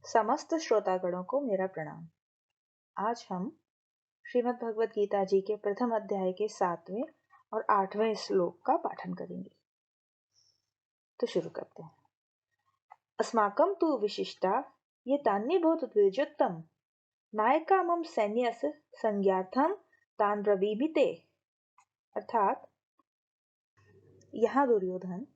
समस्त श्रोतागणों को मेरा प्रणाम। आज हम श्रीमद् भगवद गीता जी के प्रथम अध्याय के 7वें और 8वें श्लोक का पाठन करेंगे। तो शुरू करते हैं। अस्माकं तु विशिष्टा ये तान्य बहुत द्विजोत्तम नायका मम सैन्यस संज्ञार्थम तान ब्रवीमिते। अर्थात यहाँ दुर्योधन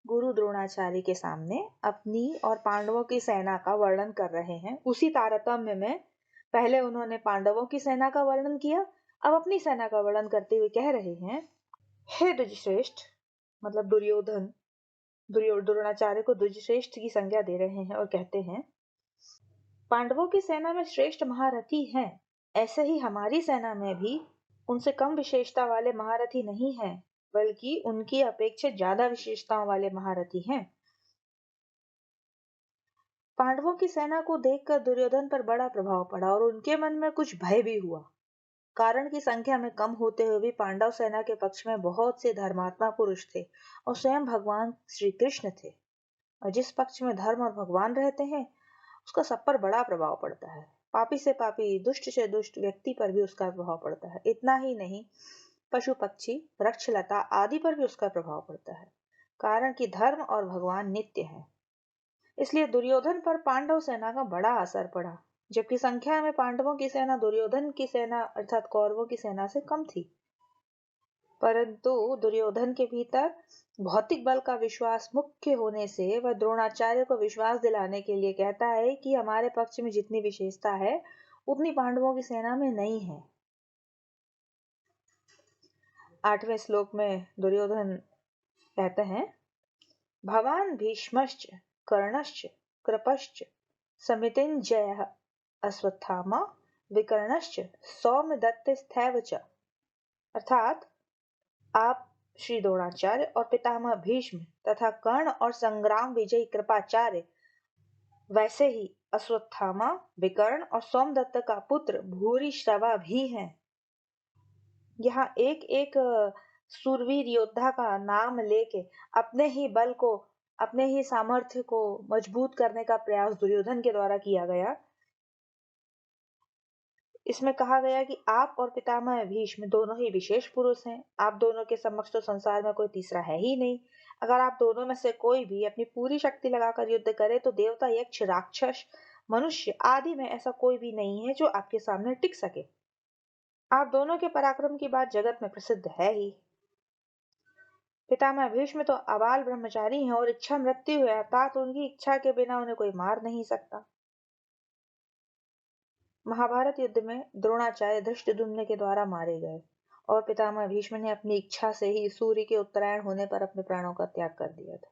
गुरु द्रोणाचार्य के सामने अपनी और पांडवों की सेना का वर्णन कर रहे हैं। उसी तारतम्य में पहले उन्होंने पांडवों की सेना का वर्णन किया, अब अपनी सेना का वर्णन करते हुए कह रहे हैं, हे द्विजश्रेष्ठ, मतलब दुर्योधन द्रोणाचार्य को द्विजश्रेष्ठ की संज्ञा दे रहे हैं और कहते हैं, पांडवों की सेना में श्रेष्ठ महारथी हैं, ऐसे ही हमारी सेना में भी उनसे कम विशेषता वाले महारथी नहीं हैं, बल्कि उनकी अपेक्षा ज्यादा विशेषताओं वाले महारथी हैं। पांडवों की सेना को देखकर दुर्योधन पर बड़ा प्रभाव पड़ा और उनके मन में कुछ भय भी हुआ। कारण की संख्या में कम होते हुए भी पांडव सेना के पक्ष में बहुत से धर्मात्मा पुरुष थे और स्वयं भगवान श्री कृष्ण थे, और जिस पक्ष में धर्म और भगवान रहते हैं उसका सब पर बड़ा प्रभाव पड़ता है। पापी से पापी, दुष्ट से दुष्ट व्यक्ति पर भी उसका प्रभाव पड़ता है। इतना ही नहीं, पशु पक्षी, वृक्ष लता आदि पर भी उसका प्रभाव पड़ता है, कारण कि धर्म और भगवान नित्य है। इसलिए दुर्योधन पर पांडव सेना का बड़ा असर पड़ा, जबकि संख्या में पांडवों की सेना दुर्योधन की सेना अर्थात कौरवों की सेना से कम थी। परंतु दुर्योधन के भीतर भौतिक बल का विश्वास मुख्य होने से वह द्रोणाचार्य को विश्वास दिलाने के लिए कहता है कि हमारे पक्ष में जितनी विशेषता है उतनी पांडवों की सेना में नहीं है। 8वें श्लोक में दुर्योधन कहते हैं, भवान भीष्मश्च कर्णश्च कृपश्च समितिञ्जयः अश्वत्थामा विकर्णश्च सौम्यदत्तस्थैव च। अर्थात आप श्री द्रोणाचार्य और पितामह भीष्म तथा कर्ण और संग्राम विजयी कृपाचार्य, वैसे ही अश्वत्थामा, विकर्ण और सोमदत्त का पुत्र भूरिश्रवा भी हैं। यहाँ एक एक सूरवीर योद्धा का नाम लेके अपने ही बल को, अपने ही सामर्थ्य को मजबूत करने का प्रयास दुर्योधन के द्वारा किया गया। इसमें कहा गया कि आप और पितामह भीष्म दोनों ही विशेष पुरुष हैं। आप दोनों के समक्ष तो संसार में कोई तीसरा है ही नहीं। अगर आप दोनों में से कोई भी अपनी पूरी शक्ति लगाकर युद्ध करे तो देवता, यक्ष, राक्षस, मनुष्य आदि में ऐसा कोई भी नहीं है जो आपके सामने टिक सके। आप दोनों के पराक्रम की बात जगत में प्रसिद्ध है ही। पितामह भीष्म तो अबाल ब्रह्मचारी हैं और इच्छा मृत्यु है, अर्थात उनकी इच्छा के बिना उन्हें कोई मार नहीं सकता। महाभारत युद्ध में द्रोणाचार्य धृष्टद्युम्न के द्वारा मारे गए और पितामह भीष्म ने अपनी इच्छा से ही सूर्य के उत्तरायण होने पर अपने प्राणों का त्याग कर दिया था।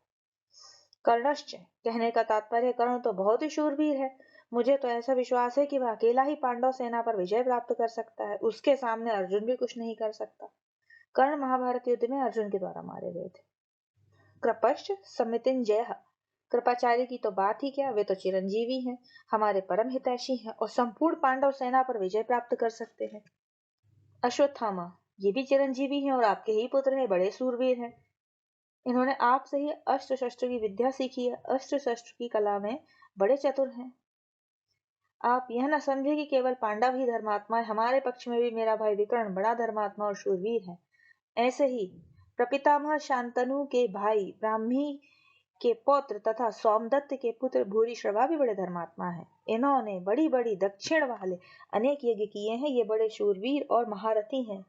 कर्णश्च कहने का तात्पर्य, कर्ण तो बहुत ही शूरवीर है। मुझे तो ऐसा विश्वास है कि वह अकेला ही पांडव सेना पर विजय प्राप्त कर सकता है, उसके सामने अर्जुन भी कुछ नहीं कर सकता। कर्ण महाभारत युद्ध में अर्जुन के द्वारा मारे गए थे। कृपश्च समितिञ्जयः, कृपाचार्य की तो बात ही क्या, वे तो चिरंजीवी हैं, हमारे परम हितैषी हैं और संपूर्ण पांडव सेना पर विजय प्राप्त कर सकते हैं। अश्वत्थामा, ये भी चिरंजीवी हैं और आपके ही पुत्र हैं, बड़े सूरवीर हैं। इन्होंने आपसे ही अस्त्र शस्त्र की विद्या सीखी है, अस्त्र शस्त्र की कला में बड़े चतुर हैं। आप यह न समझे कि केवल पांडव ही धर्मात्मा है, हमारे पक्ष में भी मेरा भाई विकर्ण बड़ा धर्मात्मा और शूरवीर है। ऐसे ही प्रपितामह शांतनु के भाई ब्राह्मी के पौत्र तथा सोमदत्त के पुत्र भूरिश्रवा भी बड़े धर्मात्मा हैं। इन्होंने बड़ी बड़ी दक्षिण वाले अनेक यज्ञ किए हैं, ये बड़े शूरवीर और महारथी हैं।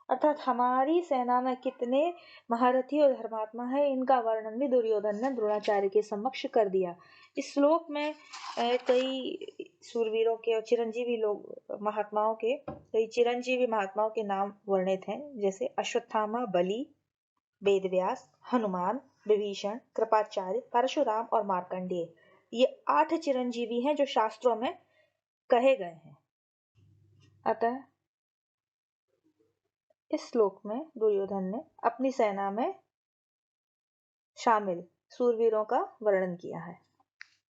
अर्थात हमारी सेना में कितने महारथी और धर्मात्मा है, इनका वर्णन भी दुर्योधन ने द्रोणाचार्य के समक्ष कर दिया। इस श्लोक में कई शूरवीरों के और चिरंजीवी लोग महात्माओं के, कई चिरंजीवी महात्माओं के नाम वर्णित हैं, जैसे अश्वत्थामा, बलि, वेदव्यास, हनुमान, विभीषण, कृपाचार्य, परशुराम और मार्कंडेय। ये 8 चिरंजीवी हैं जो शास्त्रों में कहे गए हैं। अतः इस श्लोक में दुर्योधन ने अपनी सेना में शामिल सूरवीरों का वर्णन किया है।